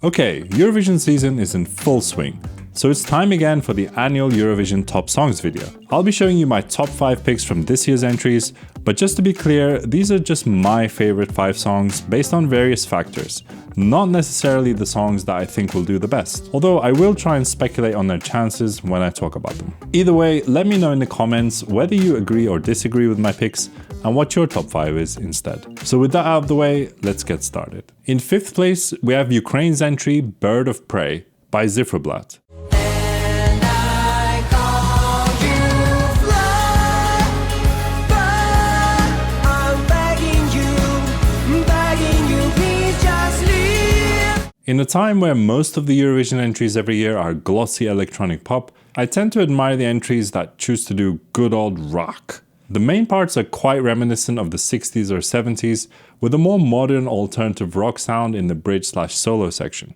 Okay, Eurovision season is in full swing, so it's time again for the annual Eurovision Top Songs video. I'll be showing you my top 5 picks from this year's entries, but just to be clear, these are just my favorite 5 songs based on various factors, not necessarily the songs that I think will do the best, although I will try and speculate on their chances when I talk about them. Either way, let me know in the comments whether you agree or disagree with my picks and what your top 5 is instead. So with that out of the way, let's get started. In 5th place, we have Ukraine's entry Bird of Prey by Zifferblatt. In a time where most of the Eurovision entries every year are glossy electronic pop, I tend to admire the entries that choose to do good old rock. The main parts are quite reminiscent of the 60s or 70s, with a more modern alternative rock sound in the bridge/solo section.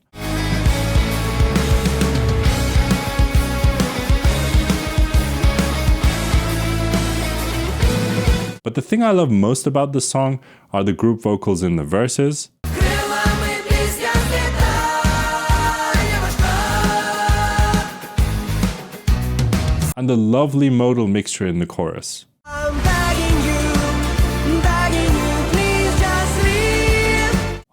But the thing I love most about this song are the group vocals in the verses, and the lovely modal mixture in the chorus.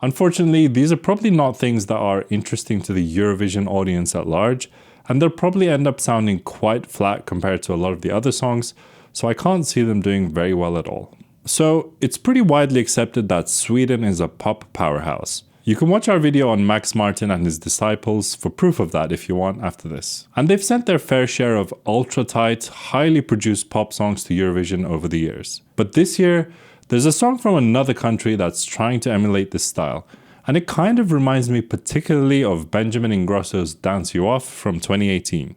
Unfortunately, these are probably not things that are interesting to the Eurovision audience at large, and they'll probably end up sounding quite flat compared to a lot of the other songs, so I can't see them doing very well at all. So, it's pretty widely accepted that Sweden is a pop powerhouse. You can watch our video on Max Martin and his disciples for proof of that if you want after this. And they've sent their fair share of ultra-tight, highly produced pop songs to Eurovision over the years. But this year, there's a song from another country that's trying to emulate this style, and it kind of reminds me particularly of Benjamin Ingrosso's Dance You Off from 2018.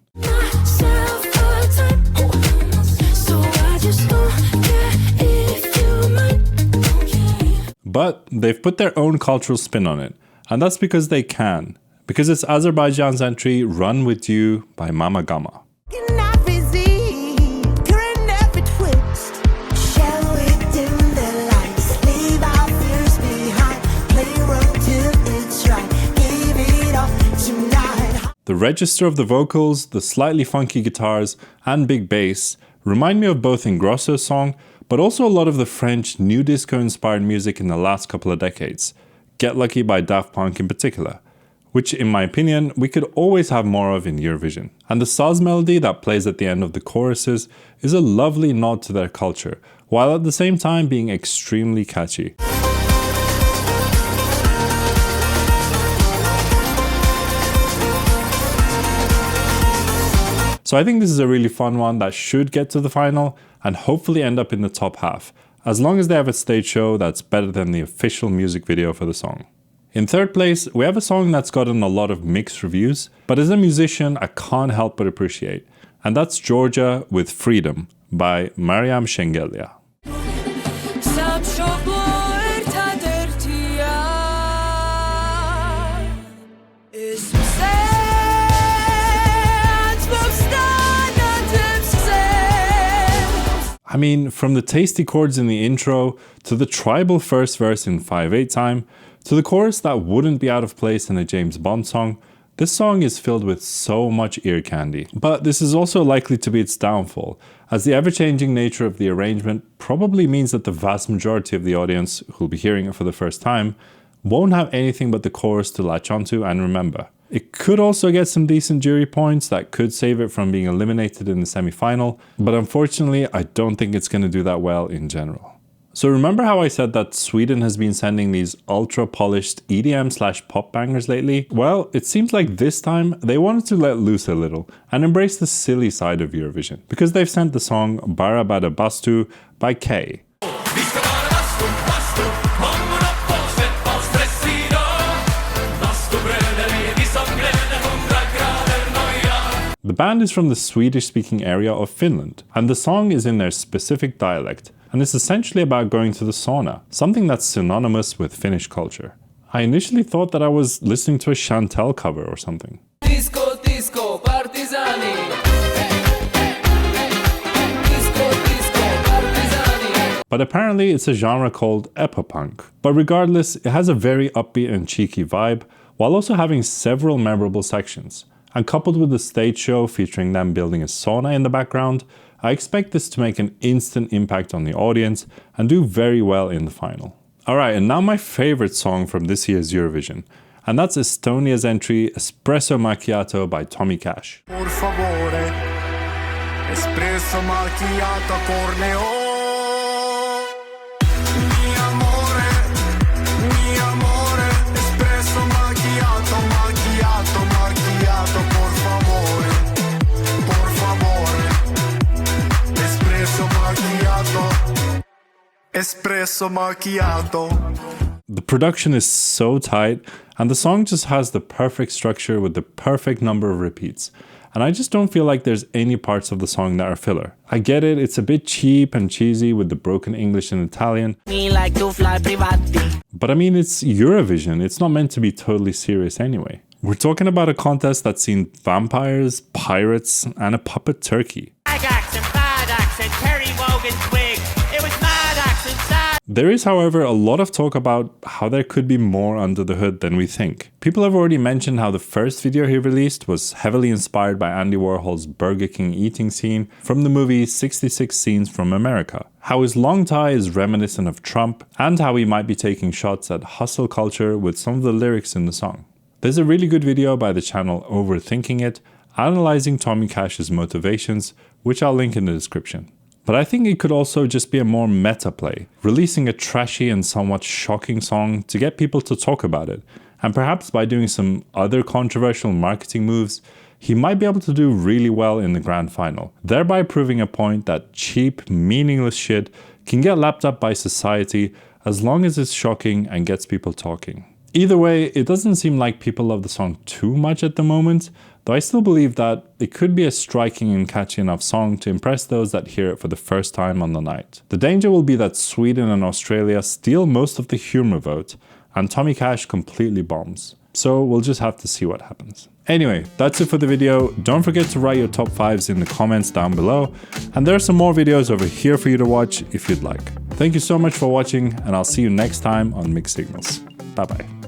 But they've put their own cultural spin on it, and that's because they can, because it's Azerbaijan's entry Run With You by Mama Gama. The register of the vocals, the slightly funky guitars, and big bass remind me of both Ingrosso's song, but also a lot of the French new disco-inspired music in the last couple of decades, Get Lucky by Daft Punk in particular, which in my opinion we could always have more of in Eurovision. And the Saz melody that plays at the end of the choruses is a lovely nod to their culture, while at the same time being extremely catchy. So I think this is a really fun one that should get to the final and hopefully end up in the top half, as long as they have a stage show that's better than the official music video for the song. In 3rd place, we have a song that's gotten a lot of mixed reviews, but as a musician I can't help but appreciate, and that's Georgia with Freedom by Mariam Shengelia. I mean, from the tasty chords in the intro, to the tribal first verse in 5/8 time, to the chorus that wouldn't be out of place in a James Bond song, this song is filled with so much ear candy. But this is also likely to be its downfall, as the ever-changing nature of the arrangement probably means that the vast majority of the audience who'll be hearing it for the first time won't have anything but the chorus to latch onto and remember. It could also get some decent jury points that could save it from being eliminated in the semi-final, but unfortunately I don't think it's going to do that well in general. So remember how I said that Sweden has been sending these ultra-polished EDM/pop bangers lately? Well, it seems like this time they wanted to let loose a little and embrace the silly side of Eurovision, because they've sent the song Bara Bada Bastu by Kay. The band is from the Swedish-speaking area of Finland, and the song is in their specific dialect, and it's essentially about going to the sauna, something that's synonymous with Finnish culture. I initially thought that I was listening to a Chantel cover or something. Disco, disco, partisani. Disco, disco, partisani. But apparently it's a genre called epopunk. But regardless, it has a very upbeat and cheeky vibe, while also having several memorable sections. And coupled with the stage show featuring them building a sauna in the background, I expect this to make an instant impact on the audience and do very well in the final. Alright, and now my favorite song from this year's Eurovision, and that's Estonia's entry Espresso Macchiato by Tommy Cash. Por favore, espresso macchiato corneo. Mi amore, espresso macchiato, macchiato, macchiato, por favore, espresso macchiato, espresso macchiato. The production is so tight, and the song just has the perfect structure with the perfect number of repeats. And I just don't feel like there's any parts of the song that are filler. I get it, it's a bit cheap and cheesy with the broken English and Italian. But I mean, it's Eurovision, it's not meant to be totally serious anyway. We're talking about a contest that's seen vampires, pirates, and a puppet turkey. There is, however, a lot of talk about how there could be more under the hood than we think. People have already mentioned how the first video he released was heavily inspired by Andy Warhol's Burger King eating scene from the movie 66 Scenes from America, how his long tie is reminiscent of Trump, and how he might be taking shots at hustle culture with some of the lyrics in the song. There's a really good video by the channel Overthinking It, analyzing Tommy Cash's motivations, which I'll link in the description. But I think it could also just be a more meta play, releasing a trashy and somewhat shocking song to get people to talk about it, and perhaps by doing some other controversial marketing moves, he might be able to do really well in the grand final, thereby proving a point that cheap, meaningless shit can get lapped up by society as long as it's shocking and gets people talking. Either way, it doesn't seem like people love the song too much at the moment, though I still believe that it could be a striking and catchy enough song to impress those that hear it for the first time on the night. The danger will be that Sweden and Australia steal most of the humour vote, and Tommy Cash completely bombs. So we'll just have to see what happens. Anyway, that's it for the video. Don't forget to write your top 5s in the comments down below, and there are some more videos over here for you to watch if you'd like. Thank you so much for watching, and I'll see you next time on Mixed Signals. Bye bye.